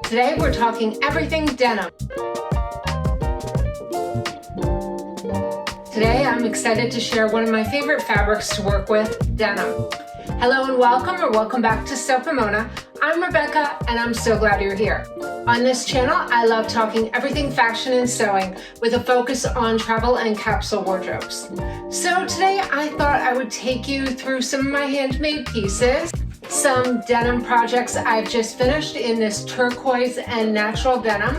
Today we're talking everything denim. Today I'm excited to share one of my favorite fabrics to work with, denim. Hello and welcome back to Sew Pomona. I'm Rebecca and I'm so glad you're here. On this channel, I love talking everything fashion and sewing with a focus on travel and capsule wardrobes. So today I thought I would take you through some of my handmade pieces, some denim projects I've just finished in this turquoise and natural denim,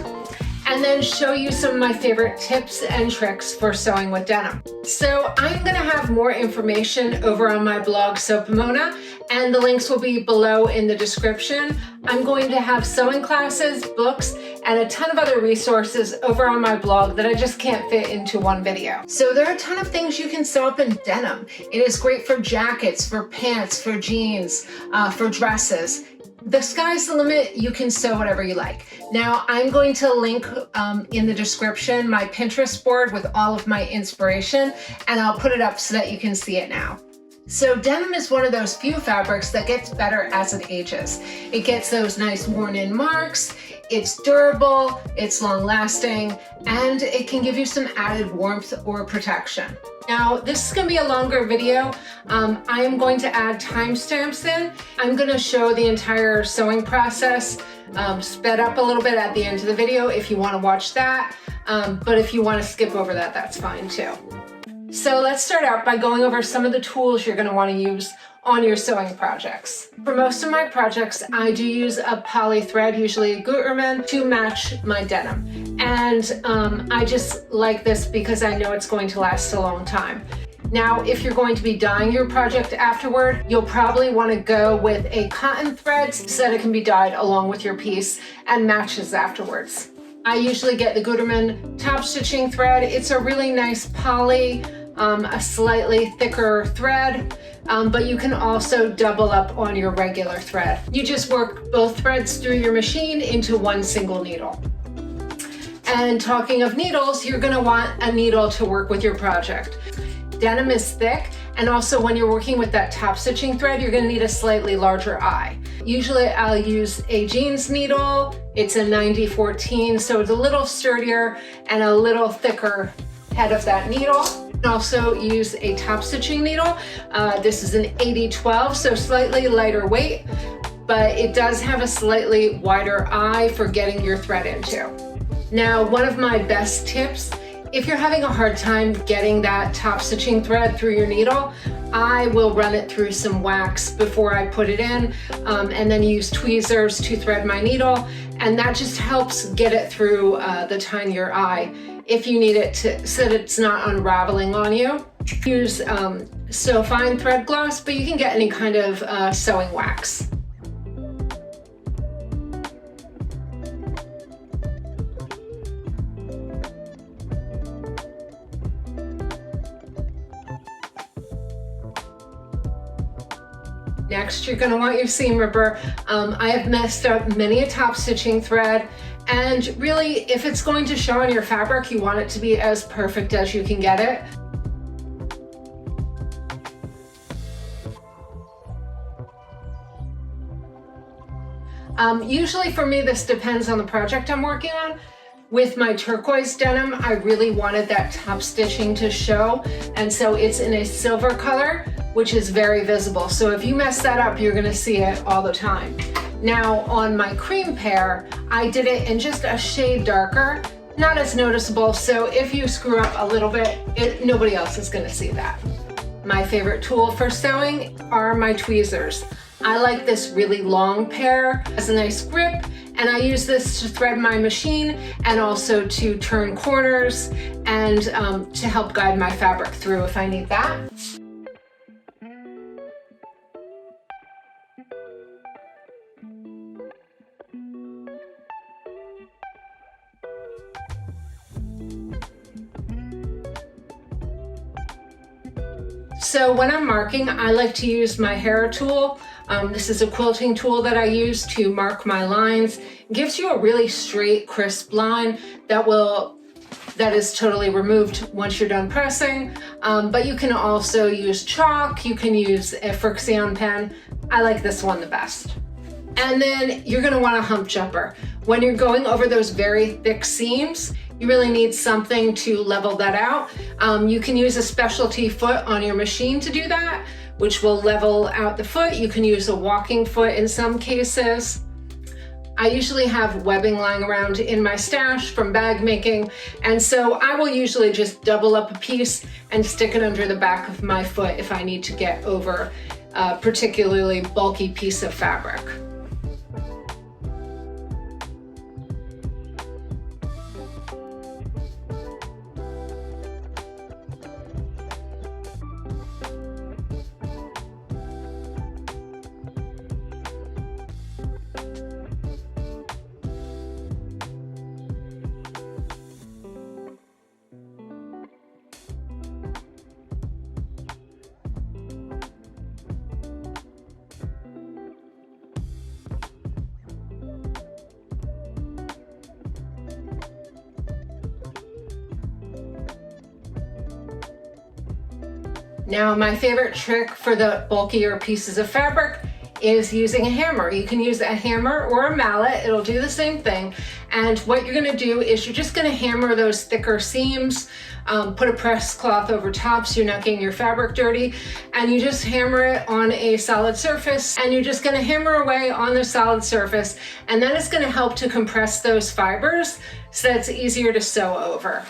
and then show you some of my favorite tips and tricks for sewing with denim. So I'm gonna have more information over on my blog, Sew Pomona, and the links will be below in the description. I'm going to have sewing classes, books, and a ton of other resources over on my blog that I just can't fit into one video. So there are a ton of things you can sew up in denim. It is great for jackets, for pants, for jeans, for dresses. The sky's the limit. You can sew whatever you like. Now, I'm going to link in the description my Pinterest board with all of my inspiration, and I'll put it up so that you can see it now. So denim is one of those few fabrics that gets better as it ages. It gets those nice worn-in marks, it's durable, it's long-lasting, and it can give you some added warmth or protection. Now, this is going to be a longer video. I am going to add timestamps in. I'm going to show the entire sewing process sped up a little bit at the end of the video if you want to watch that. But if you want to skip over that, that's fine too. So let's start out by going over some of the tools you're going to want to use on your sewing projects. For most of my projects, I do use a poly thread, usually a Gutermann, to match my denim. And I just like this because I know it's going to last a long time. Now, if you're going to be dyeing your project afterward, you'll probably want to go with a cotton thread so that it can be dyed along with your piece and matches afterwards. I usually get the Gutermann top stitching thread. It's a really nice poly, a slightly thicker thread, but you can also double up on your regular thread. You just work both threads through your machine into one single needle. And talking of needles, you're going to want a needle to work with your project. Denim is thick, and also when you're working with that top stitching thread, you're going to need a slightly larger eye. Usually I'll use a jeans needle. It's a 90-14, so it's a little sturdier and a little thicker head of that needle. You can also use a top stitching needle. This is an 80-12, so slightly lighter weight, but it does have a slightly wider eye for getting your thread into. Now, one of my best tips, if you're having a hard time getting that top stitching thread through your needle, I will run it through some wax before I put it in, and then use tweezers to thread my needle, and that just helps get it through the tinier eye if you need it to, so that it's not unraveling on you. Use So Fine thread gloss, but you can get any kind of sewing wax. Next, you're going to want your seam ripper. I have messed up many a top stitching thread, and really, if it's going to show on your fabric, you want it to be as perfect as you can get it. Usually for me, this depends on the project I'm working on. With my turquoise denim, I really wanted that top stitching to show, and so it's in a silver color, which is very visible. So if you mess that up, you're gonna see it all the time. Now on my cream pair, I did it in just a shade darker, not as noticeable, so if you screw up a little bit, nobody else is gonna see that. My favorite tool for sewing are my tweezers. I like this really long pair. It has a nice grip, and I use this to thread my machine and also to turn corners and to help guide my fabric through if I need that. So when I'm marking, I like to use my hair tool. This is a quilting tool that I use to mark my lines. It gives you a really straight, crisp line that is totally removed once you're done pressing. But you can also use chalk, you can use a Frixion pen. I like this one the best. And then you're gonna want a hump jumper. When you're going over those very thick seams, you really need something to level that out. You can use a specialty foot on your machine to do that, which will level out the foot. You can use a walking foot in some cases. I usually have webbing lying around in my stash from bag making, and so I will usually just double up a piece and stick it under the back of my foot if I need to get over a particularly bulky piece of fabric. Now, my favorite trick for the bulkier pieces of fabric is using a hammer. You can use a hammer or a mallet, it'll do the same thing. And what you're gonna do is you're just gonna hammer those thicker seams, put a press cloth over top so you're not getting your fabric dirty, and you just hammer it on a solid surface, and you're just gonna hammer away on the solid surface, and then it's gonna help to compress those fibers so that it's easier to sew over.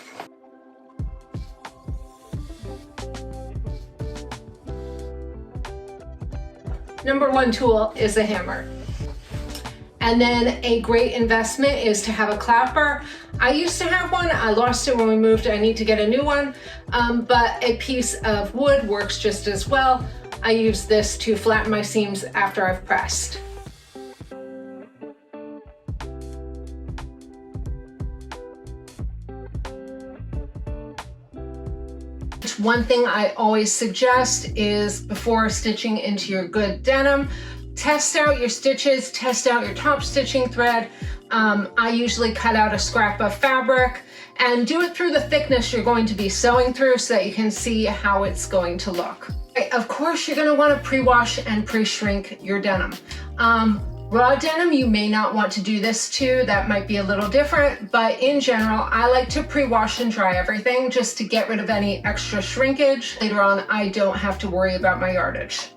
Number one tool is a hammer. And then a great investment is to have a clapper. I used to have one, I lost it when we moved, I need to get a new one, but a piece of wood works just as well. I use this to flatten my seams after I've pressed. One thing I always suggest is before stitching into your good denim, test out your stitches, test out your top stitching thread. I usually cut out a scrap of fabric and do it through the thickness you're going to be sewing through so that you can see how it's going to look. Of course, you're going to want to pre-wash and pre-shrink your denim. Raw denim, you may not want to do this too. That might be a little different, but in general, I like to pre-wash and dry everything just to get rid of any extra shrinkage. Later on, I don't have to worry about my yardage.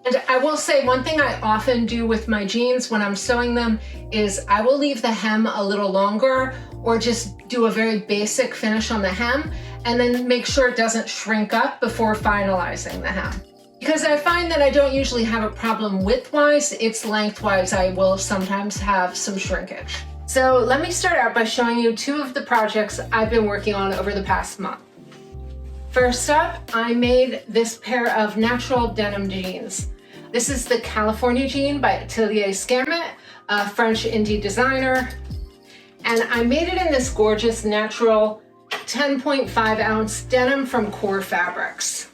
And I will say one thing I often do with my jeans when I'm sewing them is I will leave the hem a little longer or just do a very basic finish on the hem and then make sure it doesn't shrink up before finalizing the hem. Because I find that I don't usually have a problem width-wise, it's lengthwise I will sometimes have some shrinkage. So let me start out by showing you two of the projects I've been working on over the past month. First up, I made this pair of natural denim jeans. This is the California jean by Atelier Scammit, a French indie designer. And I made it in this gorgeous natural 10.5 ounce denim from Core Fabrics.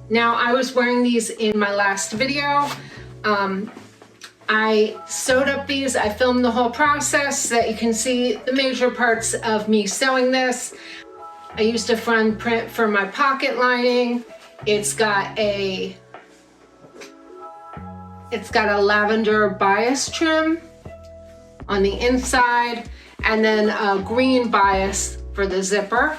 Now, I was wearing these in my last video. I sewed up these, I filmed the whole process so that you can see the major parts of me sewing this. I used a front print for my pocket lining. It's got a lavender bias trim on the inside, and then a green bias for the zipper.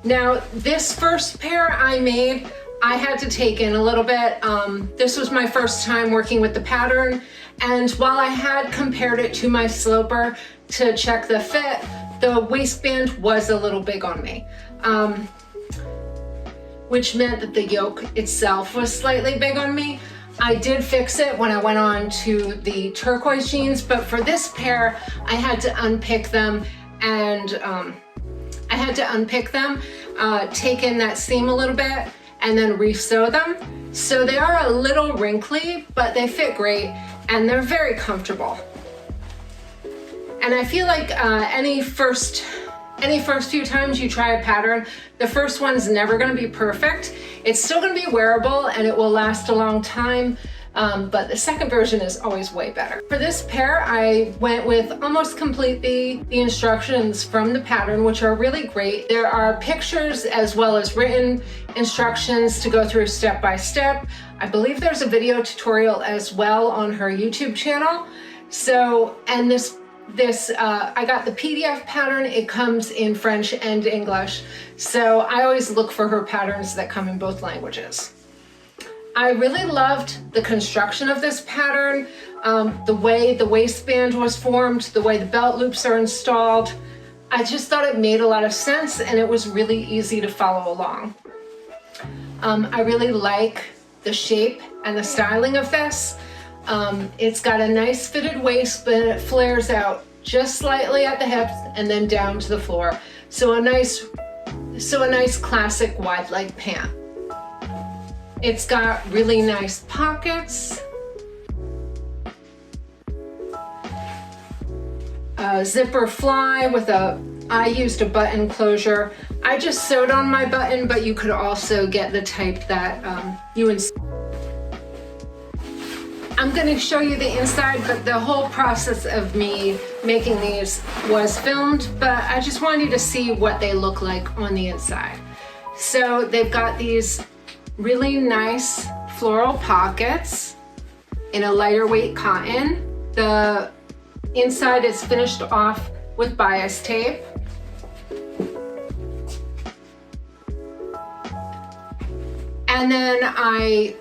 Now, this first pair I made, I had to take in a little bit. This was my first time working with the pattern, and while I had compared it to my sloper to check the fit, the waistband was a little big on me, which meant that the yoke itself was slightly big on me. I did fix it when I went on to the turquoise jeans, but for this pair, I had to unpick them and take in that seam a little bit, and then re-sew them. So they are a little wrinkly, but they fit great, and they're very comfortable. And I feel like any first any first few times you try a pattern, the first one's never going to be perfect. It's still going to be wearable and it will last a long time, but the second version is always way better. For this pair, I went with almost completely the instructions from the pattern, which are really great. There are pictures as well as written instructions to go through step by step. I believe there's a video tutorial as well on her YouTube channel. So, and this I got the PDF pattern. It comes in French and English. So I always look for her patterns that come in both languages. I really loved the construction of this pattern, the way the waistband was formed, the way the belt loops are installed. I just thought it made a lot of sense and it was really easy to follow along. I really like the shape and the styling of this. It's got a nice fitted waist, but it flares out just slightly at the hips and then down to the floor. So a nice classic wide leg pant. It's got really nice pockets, a zipper fly with I used a button closure. I just sewed on my button, but you could also get the type that I'm going to show you the inside, but the whole process of me making these was filmed, but I just wanted you to see what they look like on the inside. So they've got these really nice floral pockets in a lighter weight cotton. The inside is finished off with bias tape. And then I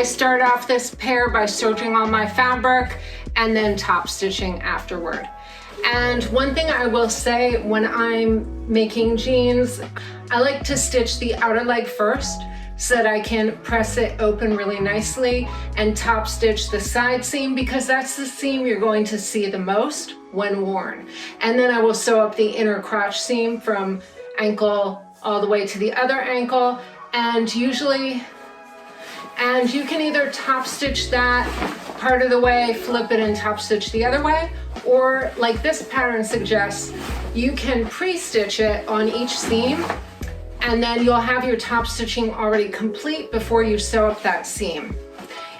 start off this pair by serging on my fabric and then top stitching afterward. And one thing I will say when I'm making jeans, I like to stitch the outer leg first so that I can press it open really nicely and top stitch the side seam, because that's the seam you're going to see the most when worn. And then I will sew up the inner crotch seam from ankle all the way to the other ankle. And you can either top stitch that part of the way, flip it and top stitch the other way, or like this pattern suggests, you can pre-stitch it on each seam and then you'll have your top stitching already complete before you sew up that seam.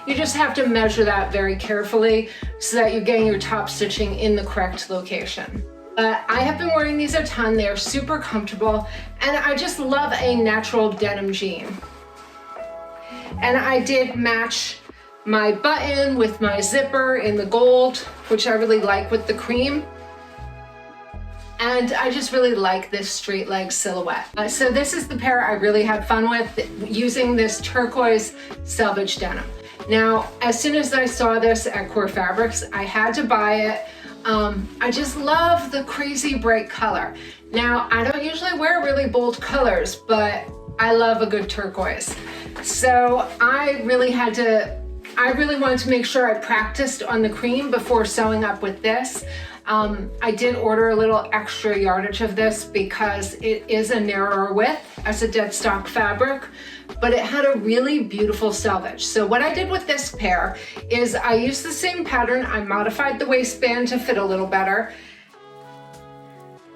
You just have to measure that very carefully so that you're getting your top stitching in the correct location. I have been wearing these a ton. They're super comfortable and I just love a natural denim jean. And I did match my button with my zipper in the gold, which I really like with the cream. And I just really like this straight leg silhouette. So this is the pair I really had fun with, using this turquoise Selvedge denim. Now, as soon as I saw this at Core Fabrics, I had to buy it. I just love the crazy bright color. Now, I don't usually wear really bold colors, but I love a good turquoise. So I really wanted to make sure I practiced on the cream before sewing up with this. I did order a little extra yardage of this because it is a narrower width as a dead stock fabric, but it had a really beautiful selvage. So what I did with this pair is I used the same pattern. I modified the waistband to fit a little better.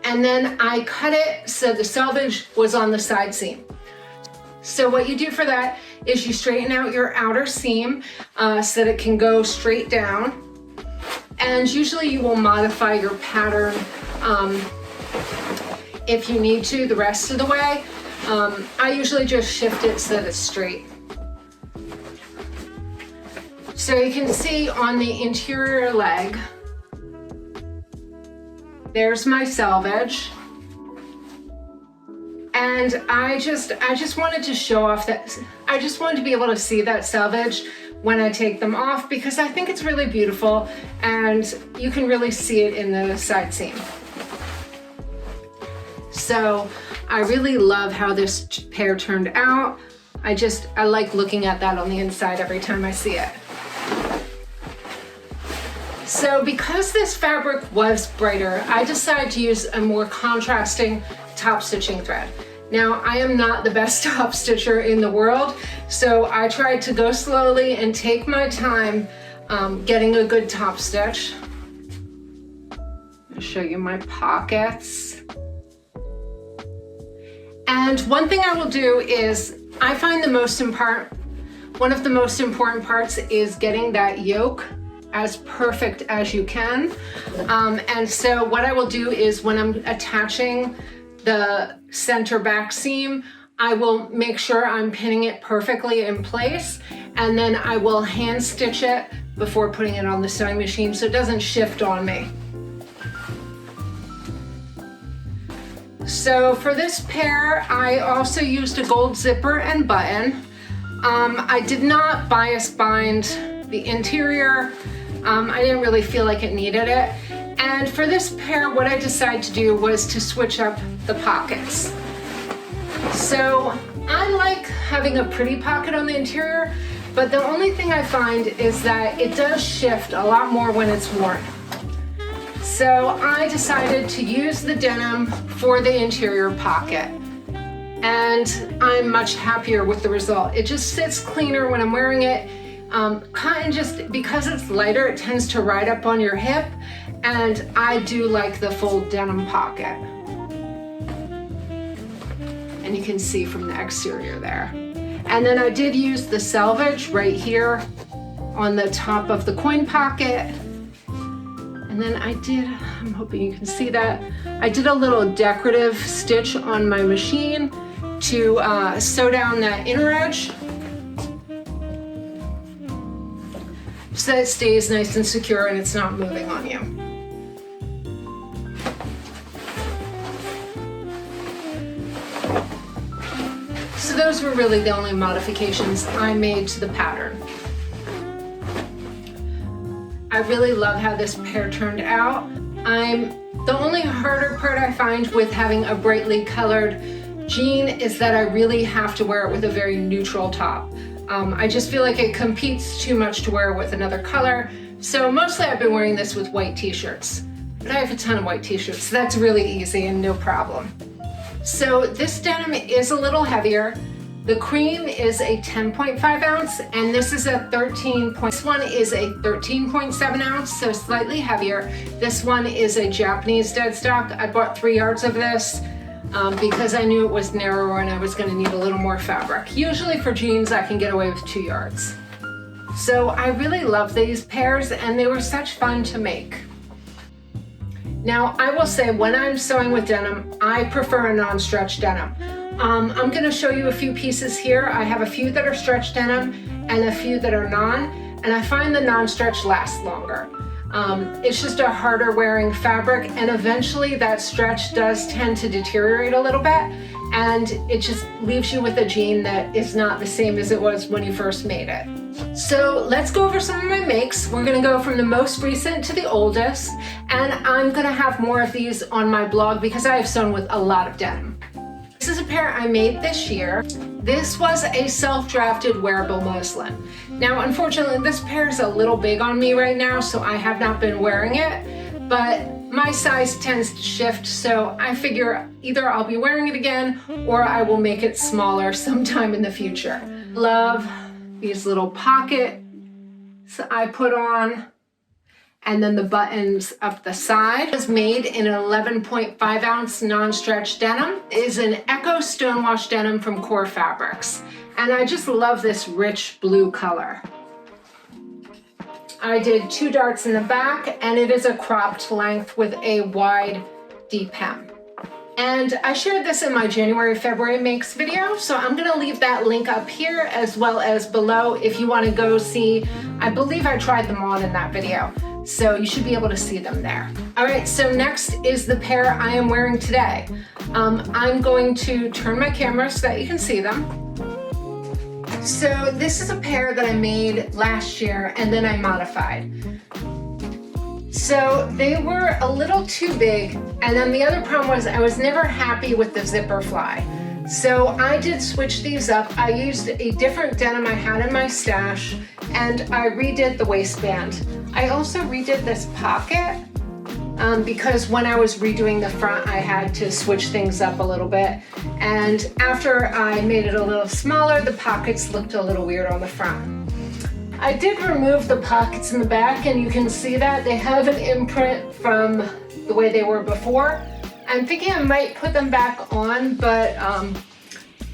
And then I cut it so the selvage was on the side seam. So what you do for that is you straighten out your outer seam so that it can go straight down. And usually you will modify your pattern if you need to the rest of the way. I usually just shift it so that it's straight. So you can see on the interior leg, there's my selvage. And I just wanted to show off that, I just wanted to be able to see that selvage when I take them off because I think it's really beautiful and you can really see it in the side seam. So I really love how this pair turned out. I like looking at that on the inside every time I see it. So because this fabric was brighter, I decided to use a more contrasting top stitching thread. Now, I am not the best top stitcher in the world, so I tried to go slowly and take my time getting a good top stitch. I'll show you my pockets. And one thing I will do is, I find one of the most important parts is getting that yoke as perfect as you can. And so what I will do is when I'm attaching the center back seam, I will make sure I'm pinning it perfectly in place, and then I will hand stitch it before putting it on the sewing machine so it doesn't shift on me. So for this pair, I also used a gold zipper and button. I did not bias bind the interior. I didn't really feel like it needed it. And for this pair, what I decided to do was to switch up the pockets. So I like having a pretty pocket on the interior, but the only thing I find is that it does shift a lot more when it's worn. So I decided to use the denim for the interior pocket, and I'm much happier with the result. It just sits cleaner when I'm wearing it. Cotton, just because it's lighter, it tends to ride up on your hip, and I do like the full denim pocket. And you can see from the exterior there. And then I did use the selvage right here on the top of the coin pocket. And then I'm hoping you can see that, I did a little decorative stitch on my machine to sew down that inner edge so that it stays nice and secure and it's not moving on you. So those were really the only modifications I made to the pattern. I really love how this pair turned out. The only harder part I find with having a brightly colored jean is that I really have to wear it with a very neutral top. I just feel like it competes too much to wear with another color. So mostly I've been wearing this with white t-shirts, but I have a ton of white t-shirts, so that's really easy and no problem. So this denim is a little heavier. The cream is a 10.5 ounce, and this is a this one is a 13.7 ounce, so slightly heavier. This one is a Japanese dead stock. I bought 3 yards of this because I knew it was narrower and I was gonna need a little more fabric. Usually for jeans, I can get away with 2 yards. So I really love these pairs, and they were such fun to make. Now, I will say when I'm sewing with denim, I prefer a non-stretch denim. I'm going to show you a few pieces here. I have a few that are stretch denim and a few that are non, and I find the non-stretch lasts longer. It's just a harder wearing fabric, and eventually that stretch does tend to deteriorate a little bit, and it just leaves you with a jean that is not the same as it was when you first made it. So let's go over some of my makes. We're gonna go from the most recent to the oldest, and I'm gonna have more of these on my blog because I have sewn with a lot of denim. This is a pair I made this year. This was a self-drafted wearable muslin. Now, unfortunately, this pair is a little big on me right now, so I have not been wearing it, but my size tends to shift, so I figure either I'll be wearing it again or I will make it smaller sometime in the future. Love these little pockets I put on, and then the buttons up the side. It was made in an 11.5 ounce non-stretch denim. It is an Echo Stonewash denim from Core Fabrics. And I just love this rich blue color. I did 2 darts in the back, and it is a cropped length with a wide deep hem. And I shared this in my January-February makes video, so I'm gonna leave that link up here as well as below if you wanna go see. I believe I tried them on in that video, so you should be able to see them there. All right, so next is the pair I am wearing today. I'm going to turn my camera so that you can see them. So this is a pair that I made last year and then I modified. So they were a little too big, and then the other problem was I was never happy with the zipper fly. So I did switch these up. I used a different denim I had in my stash, and I redid the waistband. I also redid this pocket because when I was redoing the front, I had to switch things up a little bit. And after I made it a little smaller, the pockets looked a little weird on the front. I did remove the pockets in the back, and you can see that they have an imprint from the the way they were before. I'm thinking I might put them back on, but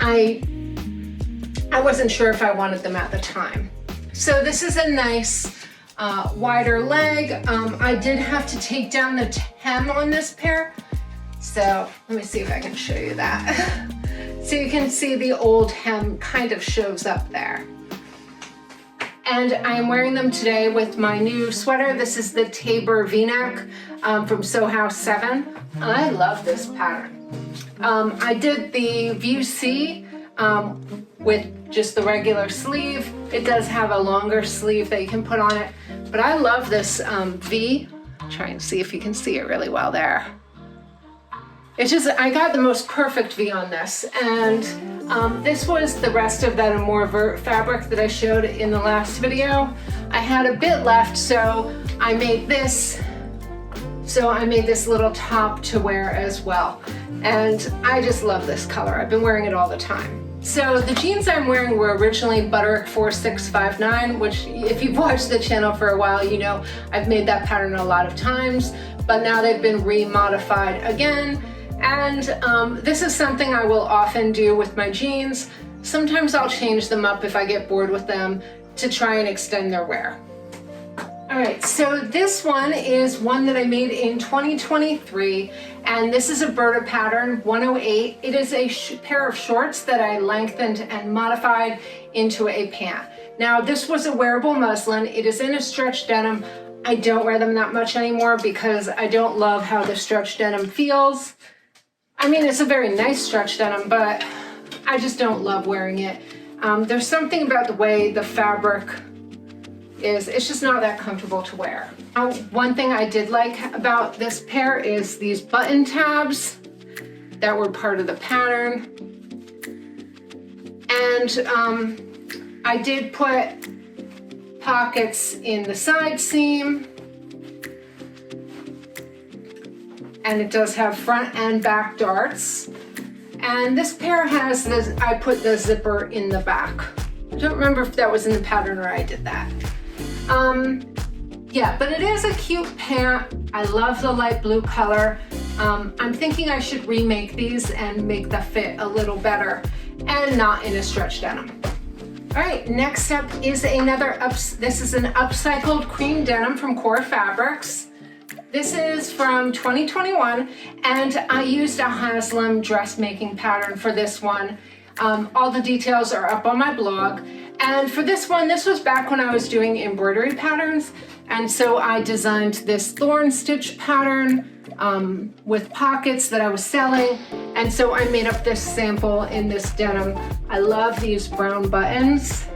I wasn't sure if I wanted them at the time. So this is a nice wider leg. I did have to take down the hem on this pair. So let me see if I can show you that. So you can see the old hem kind of shows up there. And I'm wearing them today with my new sweater. This is the Tabor V-neck from Sew House 7. I love this pattern. I did the View C with just the regular sleeve. It does have a longer sleeve that you can put on it, but I love this V. Try and see if you can see it really well there. It's just, I got the most perfect V on this, and this was the rest of that Amore fabric that I showed in the last video. I had a bit left, so I made this little top to wear as well. And I just love this color. I've been wearing it all the time. So the jeans I'm wearing were originally Butterick 4659, which if you've watched the channel for a while, you know I've made that pattern a lot of times, but now they've been remodified again. And this is something I will often do with my jeans. Sometimes I'll change them up if I get bored with them to try and extend their wear. All right, so this one is one that I made in 2023, and this is a Berta pattern 108. It is a pair of shorts that I lengthened and modified into a pant. Now, this was a wearable muslin. It is in a stretch denim. I don't wear them that much anymore because I don't love how the stretch denim feels. I mean, it's a very nice stretch denim, but I just don't love wearing it. There's something about the way the fabric is, it's just not that comfortable to wear. One thing I did like about this pair is these button tabs that were part of the pattern. And I did put pockets in the side seam. And it does have front and back darts. And this pair has this, I put the zipper in the back. I don't remember if that was in the pattern or I did that. Yeah, but it is a cute pant. I love the light blue color. I'm thinking I should remake these and make the fit a little better and not in a stretch denim. All right, next up is this is an upcycled cream denim from Core Fabrics. This is from 2021, and I used a Haslam dressmaking pattern for this one. All the details are up on my blog. And for this one, this was back when I was doing embroidery patterns. And so I designed this thorn stitch pattern with pockets that I was selling. And so I made up this sample in this denim. I love these brown buttons.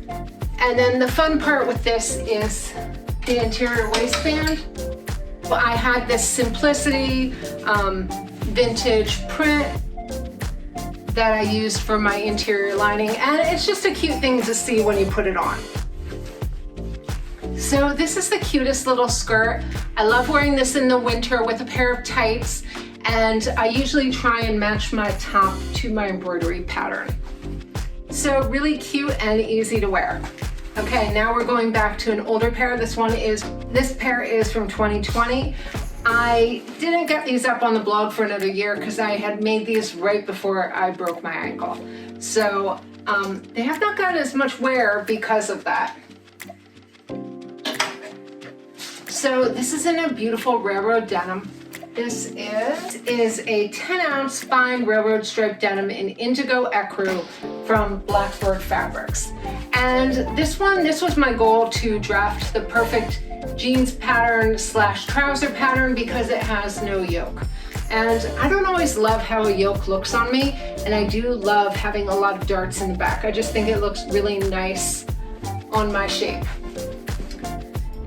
And then the fun part with this is the interior waistband. Well, I had this Simplicity vintage print that I used for my interior lining, and it's just a cute thing to see when you put it on. So this is the cutest little skirt. I love wearing this in the winter with a pair of tights, and I usually try and match my top to my embroidery pattern. So really cute and easy to wear. Okay, now we're going back to an older pair. This pair is from 2020. I didn't get these up on the blog for another year because I had made these right before I broke my ankle. So they have not gotten as much wear because of that. So this is in a beautiful railroad denim. This is a 10-ounce fine railroad stripe denim in indigo ecru from Blackbird Fabrics. And this was my goal to draft the perfect jeans pattern / trouser pattern because it has no yoke. And I don't always love how a yoke looks on me, and I do love having a lot of darts in the back. I just think it looks really nice on my shape.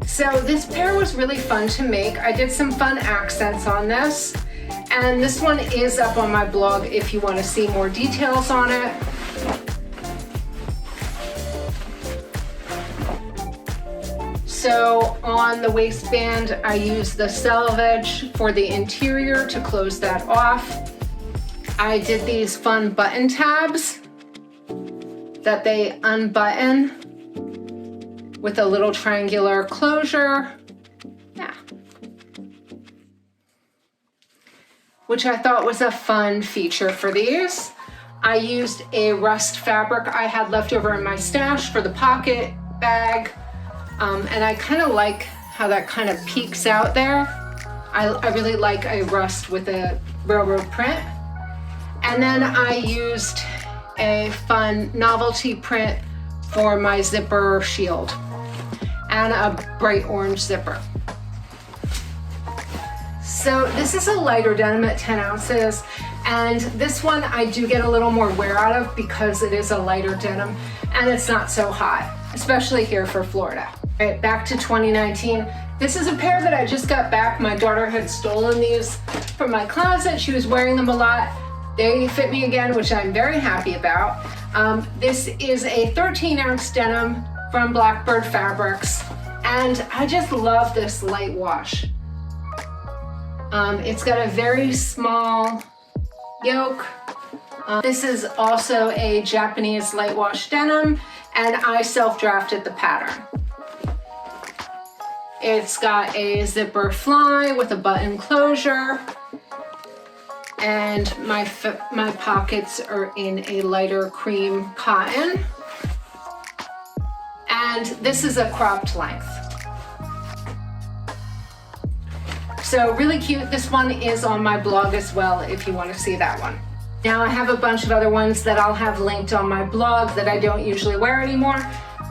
So this pair was really fun to make. I did some fun accents on this, and this one is up on my blog if you want to see more details on it. So on the waistband, I used the Selvedge for the interior to close that off. I did these fun button tabs that they unbutton with a little triangular closure. Yeah. which I thought was a fun feature for these. I used a rust fabric I had left over in my stash for the pocket bag. And I kind of like how that kind of peeks out there. I really like a rust with a railroad print. And then I used a fun novelty print for my zipper shield and a bright orange zipper. So this is a lighter denim at 10 ounces. And this one I do get a little more wear out of because it is a lighter denim and it's not so hot, especially here for Florida. All right, back to 2019. This is a pair that I just got back. My daughter had stolen these from my closet. She was wearing them a lot. They fit me again, which I'm very happy about. This is a 13-ounce denim from Blackbird Fabrics, and I just love this light wash. It's got a very small yoke. This is also a Japanese light wash denim, and I self-drafted the pattern. It's got a zipper fly with a button closure, and my pockets are in a lighter cream cotton. And this is a cropped length. So really cute. This one is on my blog as well if you want to see that one. Now I have a bunch of other ones that I'll have linked on my blog that I don't usually wear anymore,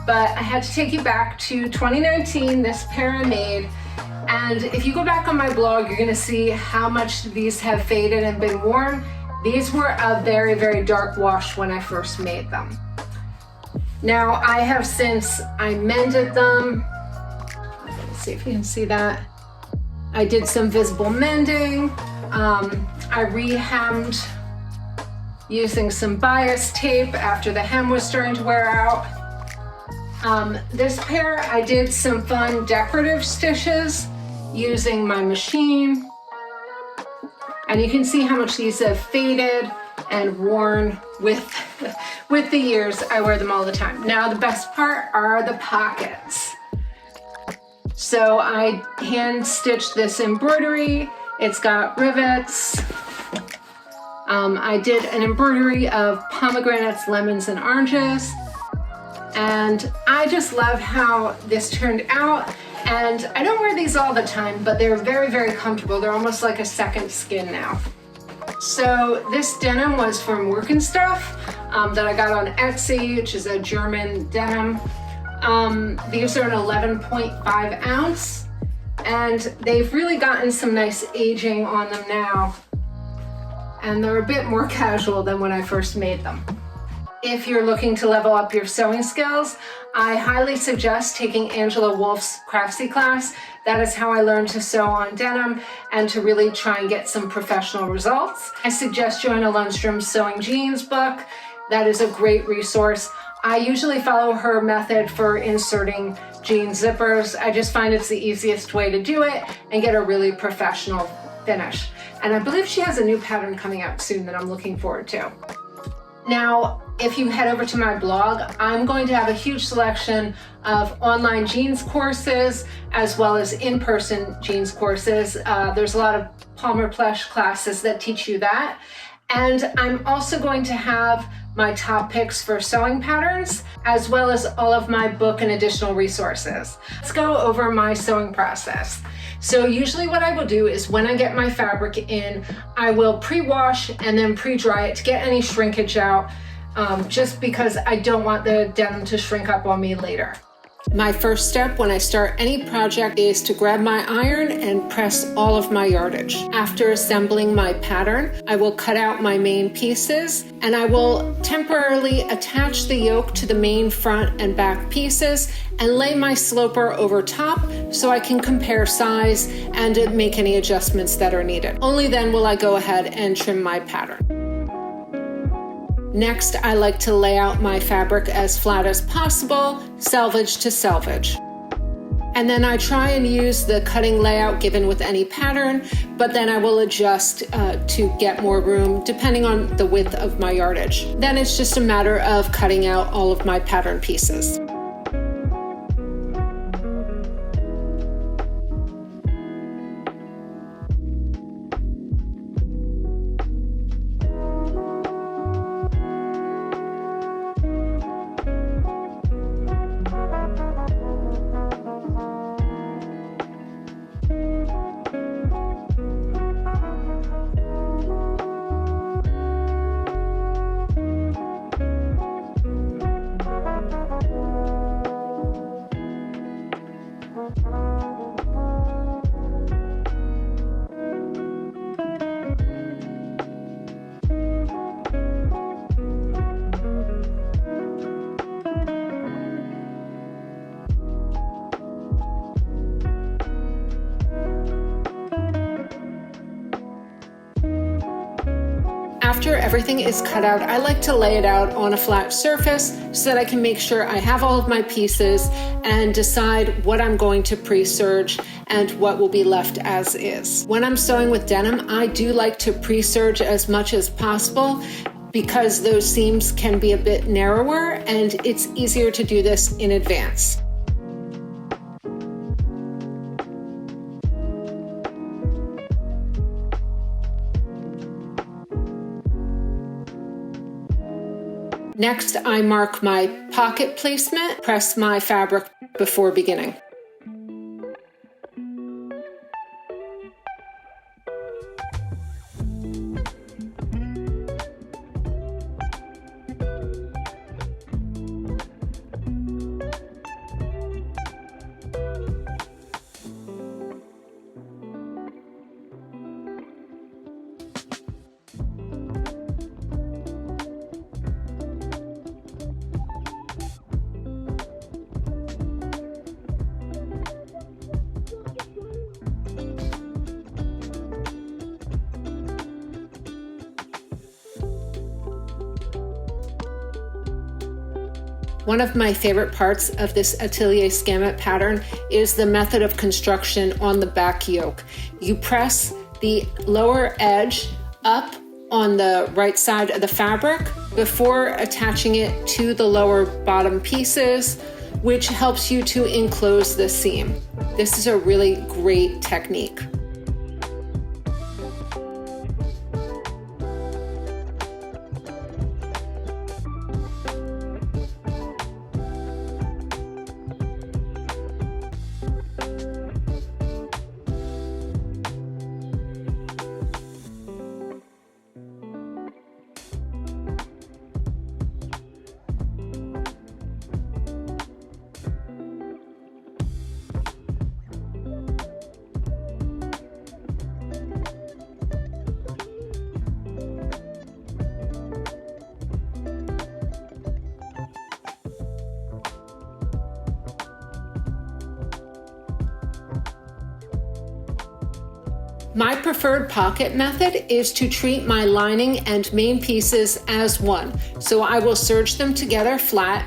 but I had to take you back to 2019, this pair I made. And if you go back on my blog, you're gonna see how much these have faded and been worn. These were a very, very dark wash when I first made them. Now I have since, I mended them. Let's see if you can see that. I did some visible mending. I re-hemmed using some bias tape after the hem was starting to wear out. This pair, I did some fun decorative stitches using my machine. And you can see how much these have faded and worn with the years. I wear them all the time. Now the best part are the pockets. So I hand stitched this embroidery. It's got rivets. I did an embroidery of pomegranates, lemons, and oranges. And I just love how this turned out. And I don't wear these all the time, but they're very, very comfortable. They're almost like a second skin now. So this denim was from Work and Stuff that I got on Etsy, which is a German denim. These are an 11.5 ounce, and they've really gotten some nice aging on them now. And they're a bit more casual than when I first made them. If you're looking to level up your sewing skills, I highly suggest taking Angela Wolf's Craftsy class. That is how I learned to sew on denim and to really try and get some professional results. I suggest Joanna Lundstrom's Sewing Jeans book. That is a great resource. I usually follow her method for inserting jean zippers. I just find it's the easiest way to do it and get a really professional finish. And I believe she has a new pattern coming out soon that I'm looking forward to. Now, if you head over to my blog, I'm going to have a huge selection of online jeans courses as well as in-person jeans courses. There's a lot of Palmer Plesh classes that teach you that. And I'm also going to have my top picks for sewing patterns, as well as all of my book and additional resources. Let's go over my sewing process. So usually what I will do is when I get my fabric in, I will pre-wash and then pre-dry it to get any shrinkage out, just because I don't want the denim to shrink up on me later. My first step when I start any project is to grab my iron and press all of my yardage. After assembling my pattern, I will cut out my main pieces and I will temporarily attach the yoke to the main front and back pieces and lay my sloper over top so I can compare size and make any adjustments that are needed. Only then will I go ahead and trim my pattern. Next, I like to lay out my fabric as flat as possible, selvage to selvage. And then I try and use the cutting layout given with any pattern, but then I will adjust to get more room depending on the width of my yardage. Then it's just a matter of cutting out all of my pattern pieces. everything is cut out, I like to lay it out on a flat surface so that I can make sure I have all of my pieces and decide what I'm going to pre-serge and what will be left as is. When I'm sewing with denim, I do like to pre-serge as much as possible because those seams can be a bit narrower and it's easier to do this in advance. Next, I mark my pocket placement, press my fabric before beginning. One of my favorite parts of this Atelier Scammit pattern is the method of construction on the back yoke. You press the lower edge up on the right side of the fabric before attaching it to the lower bottom pieces, which helps you to enclose the seam. This is a really great technique. My preferred pocket method is to treat my lining and main pieces as one. So I will serge them together flat.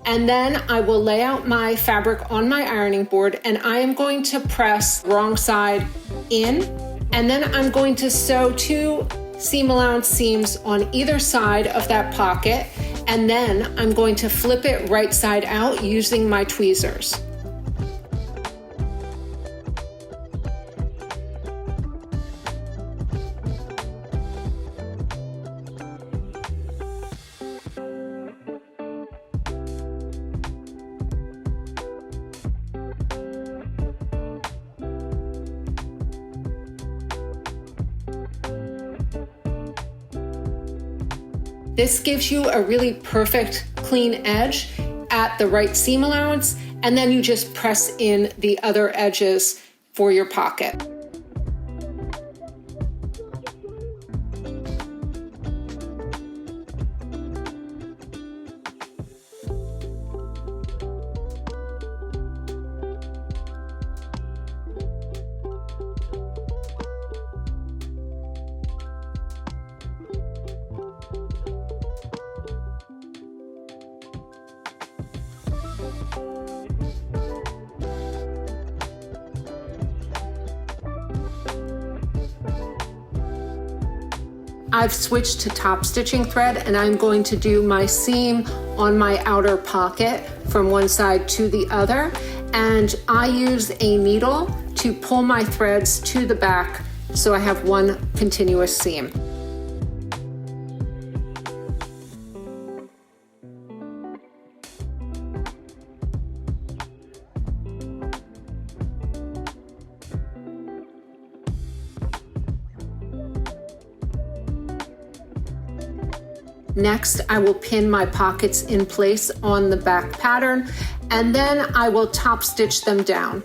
And then I will lay out my fabric on my ironing board and I am going to press wrong side in. And then I'm going to sew 2 seam allowance seams on either side of that pocket. And then I'm going to flip it right side out using my tweezers. This gives you a really perfect clean edge at the right seam allowance, and then you just press in the other edges for your pocket. I've switched to top stitching thread and I'm going to do my seam on my outer pocket from one side to the other. And I use a needle to pull my threads to the back so I have one continuous seam. Next, I will pin my pockets in place on the back pattern, and then I will top stitch them down.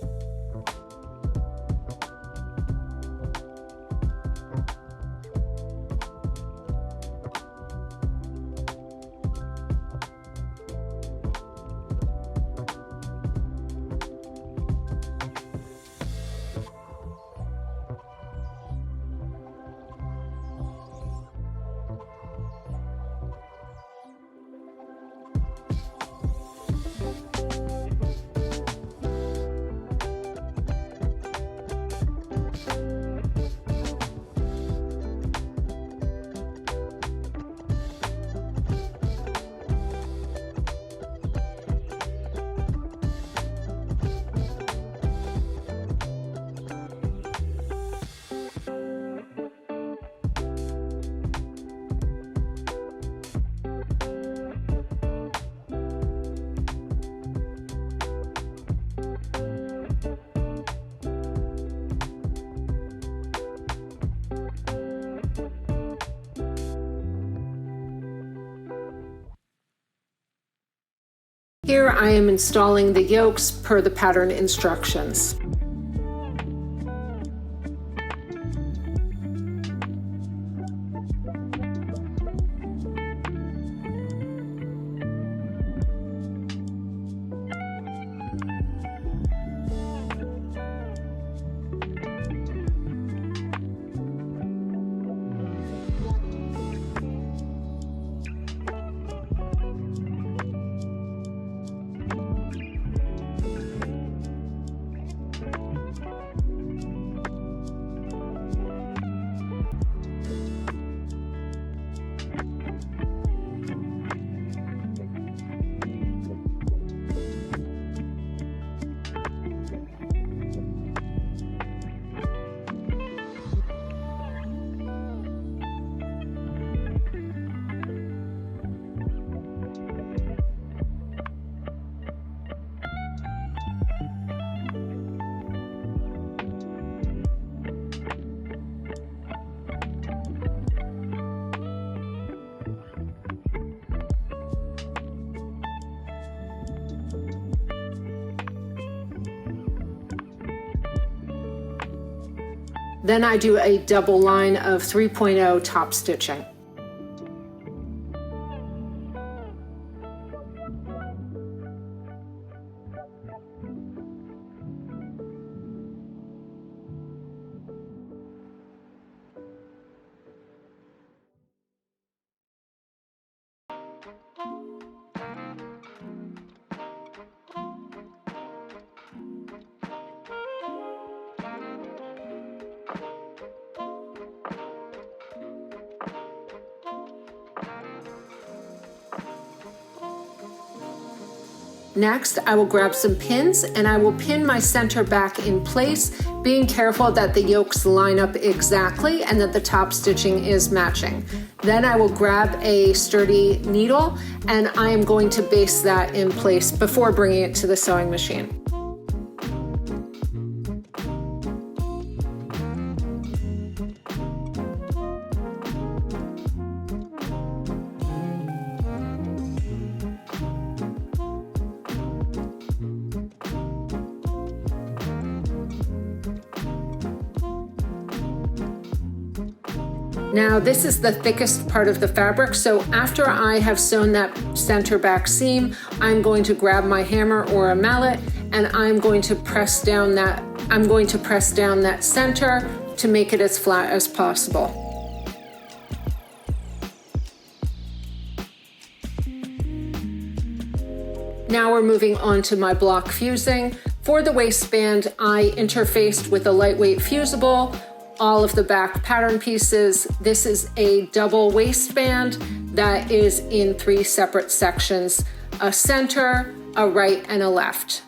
Here I am installing the yokes per the pattern instructions. Then I do a double line of 3.0 top stitching. Next, I will grab some pins and I will pin my center back in place, being careful that the yokes line up exactly and that the top stitching is matching. Then I will grab a sturdy needle and I am going to baste that in place before bringing it to the sewing machine. Now this is the thickest part of the fabric, so after I have sewn that center back seam, I'm going to grab my hammer or a mallet and I'm going to press down that center to make it as flat as possible. Now we're moving on to my block fusing. For the waistband, I interfaced with a lightweight fusible all of the back pattern pieces. This is a double waistband that is in 3 separate sections, a center, a right, and a left.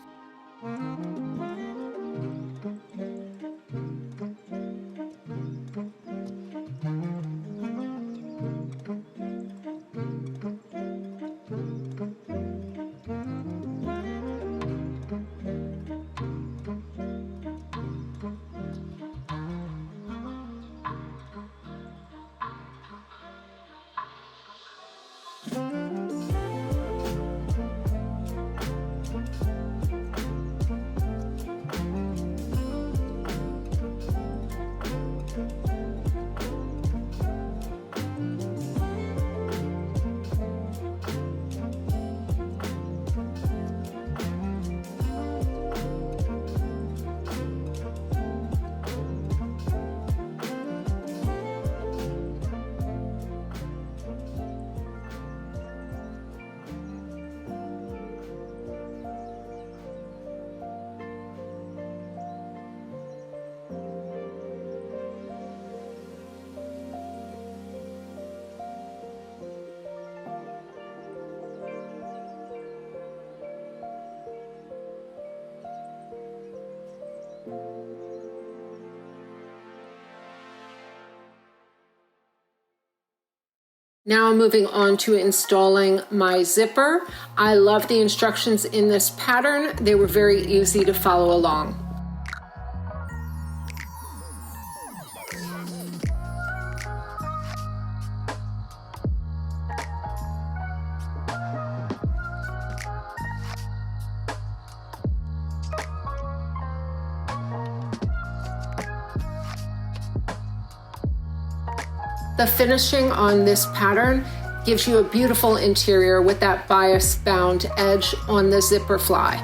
Now I'm moving on to installing my zipper. I love the instructions in this pattern. They were very easy to follow along. The finishing on this pattern gives you a beautiful interior with that bias bound edge on the zipper fly.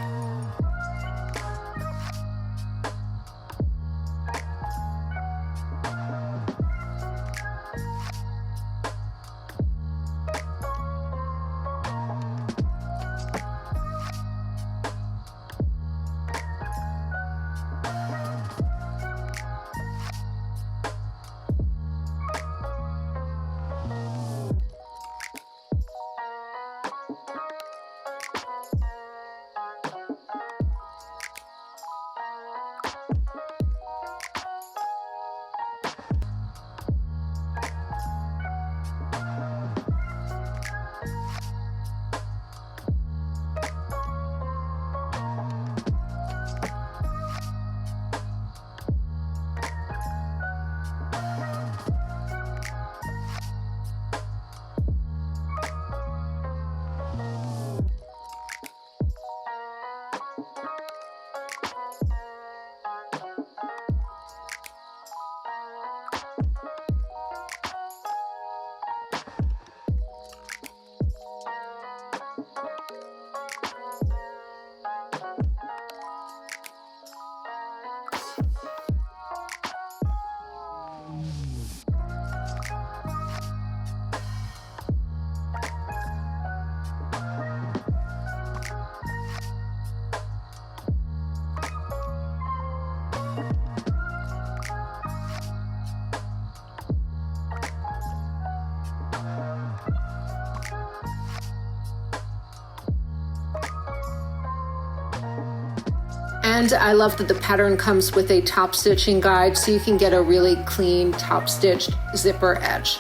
And I love that the pattern comes with a top stitching guide so you can get a really clean top stitched zipper edge.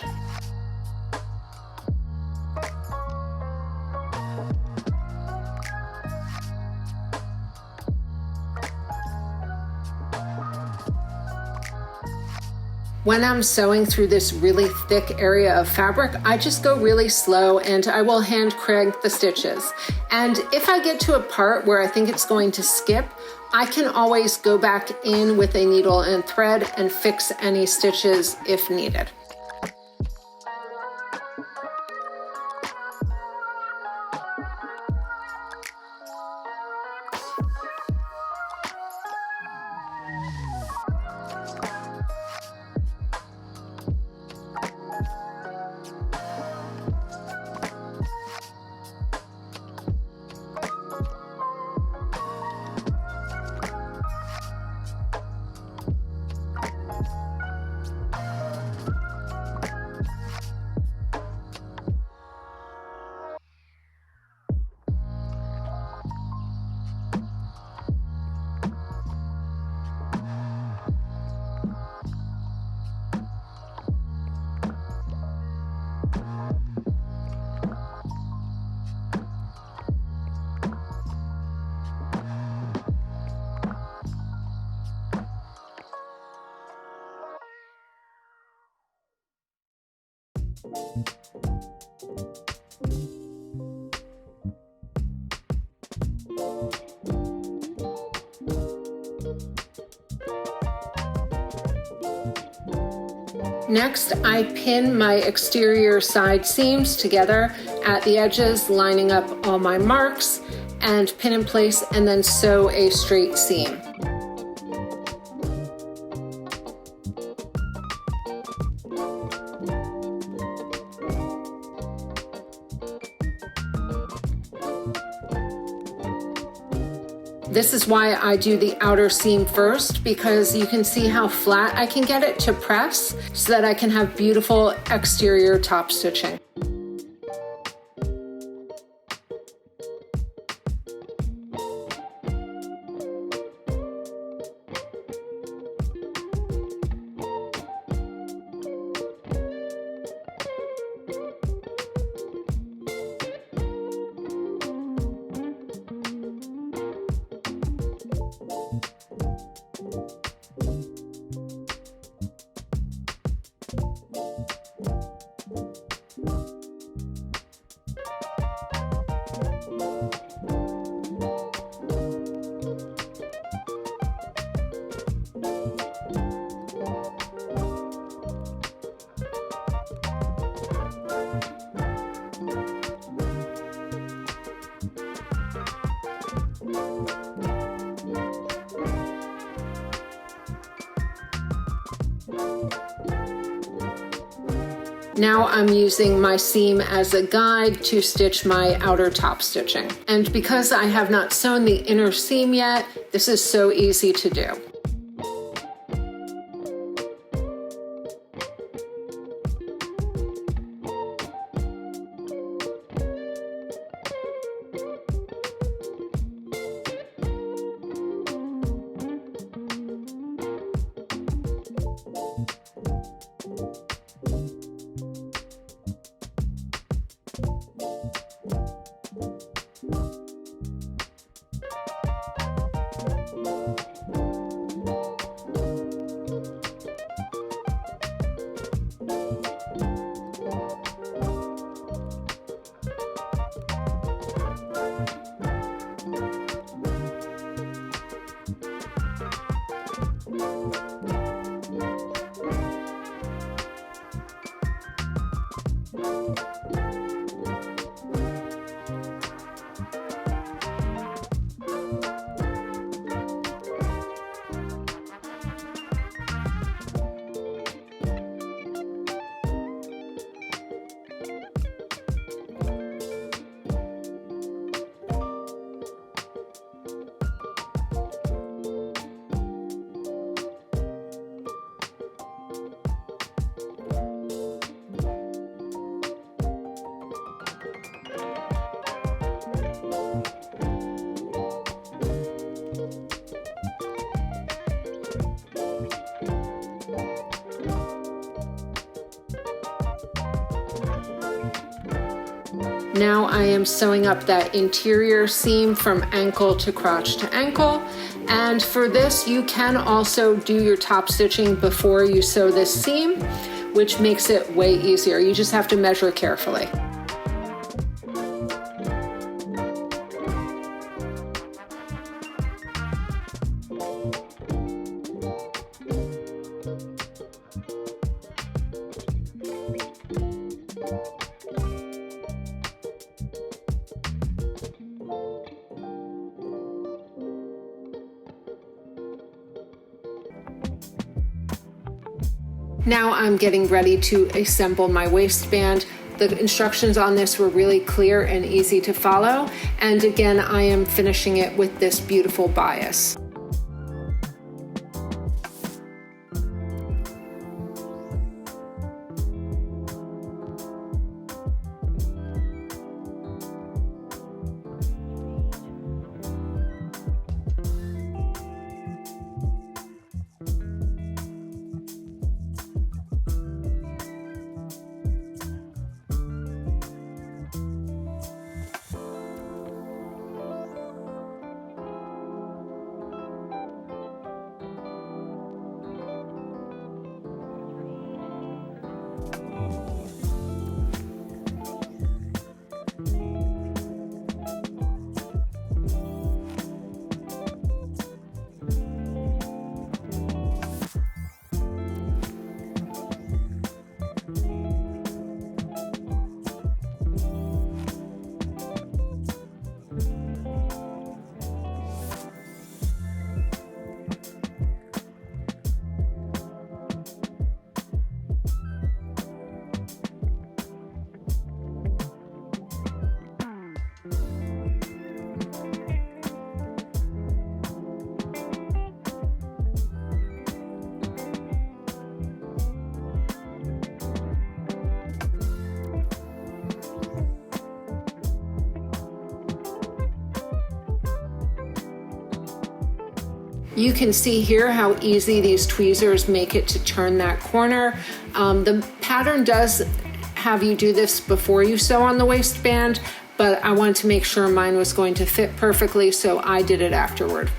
When I'm sewing through this really thick area of fabric, I just go really slow and I will hand crank the stitches. And if I get to a part where I think it's going to skip, I can always go back in with a needle and thread and fix any stitches if needed. Next, I pin my exterior side seams together at the edges, lining up all my marks, and pin in place and then sew a straight seam. This is why I do the outer seam first, because you can see how flat I can get it to press so that I can have beautiful exterior top stitching. Now I'm using my seam as a guide to stitch my outer top stitching. And because I have not sewn the inner seam yet, this is so easy to do. Now I am sewing up that interior seam from ankle to crotch to ankle. And for this, you can also do your top stitching before you sew this seam, which makes it way easier. You just have to measure carefully. Now I'm getting ready to assemble my waistband. The instructions on this were really clear and easy to follow. And again, I am finishing it with this beautiful bias. You can see here how easy these tweezers make it to turn that corner. The pattern does have you do this before you sew on the waistband, but I wanted to make sure mine was going to fit perfectly, so I did it afterward.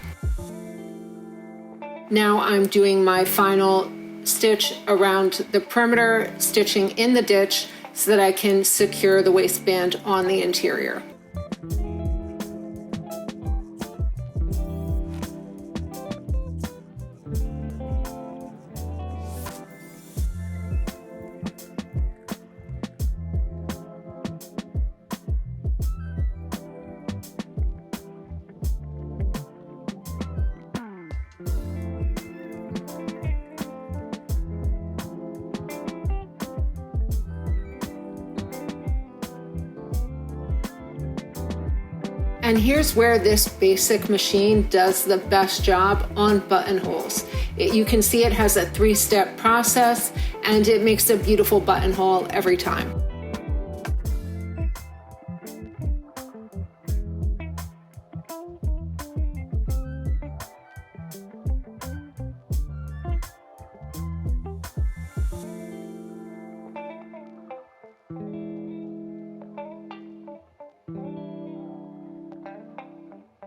Now I'm doing my final stitch around the perimeter, stitching in the ditch so that I can secure the waistband on the interior. And here's where this basic machine does the best job on buttonholes. You can see it has a 3-step process and it makes a beautiful buttonhole every time.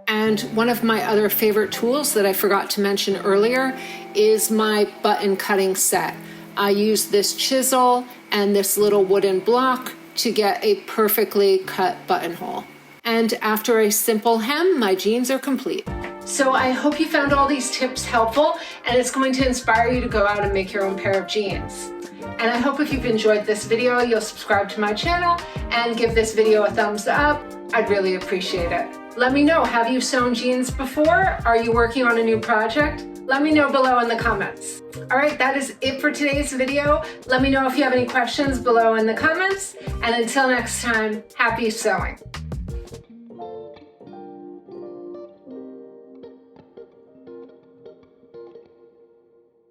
And one of my other favorite tools that I forgot to mention earlier is my button cutting set. I use this chisel and this little wooden block to get a perfectly cut buttonhole. And after a simple hem, my jeans are complete. So I hope you found all these tips helpful and it's going to inspire you to go out and make your own pair of jeans. And I hope if you've enjoyed this video, you'll subscribe to my channel and give this video a thumbs up. I'd really appreciate it. Let me know, have you sewn jeans before? Are you working on a new project? Let me know below in the comments. All right, that is it for today's video. Let me know if you have any questions below in the comments. And until next time, happy sewing.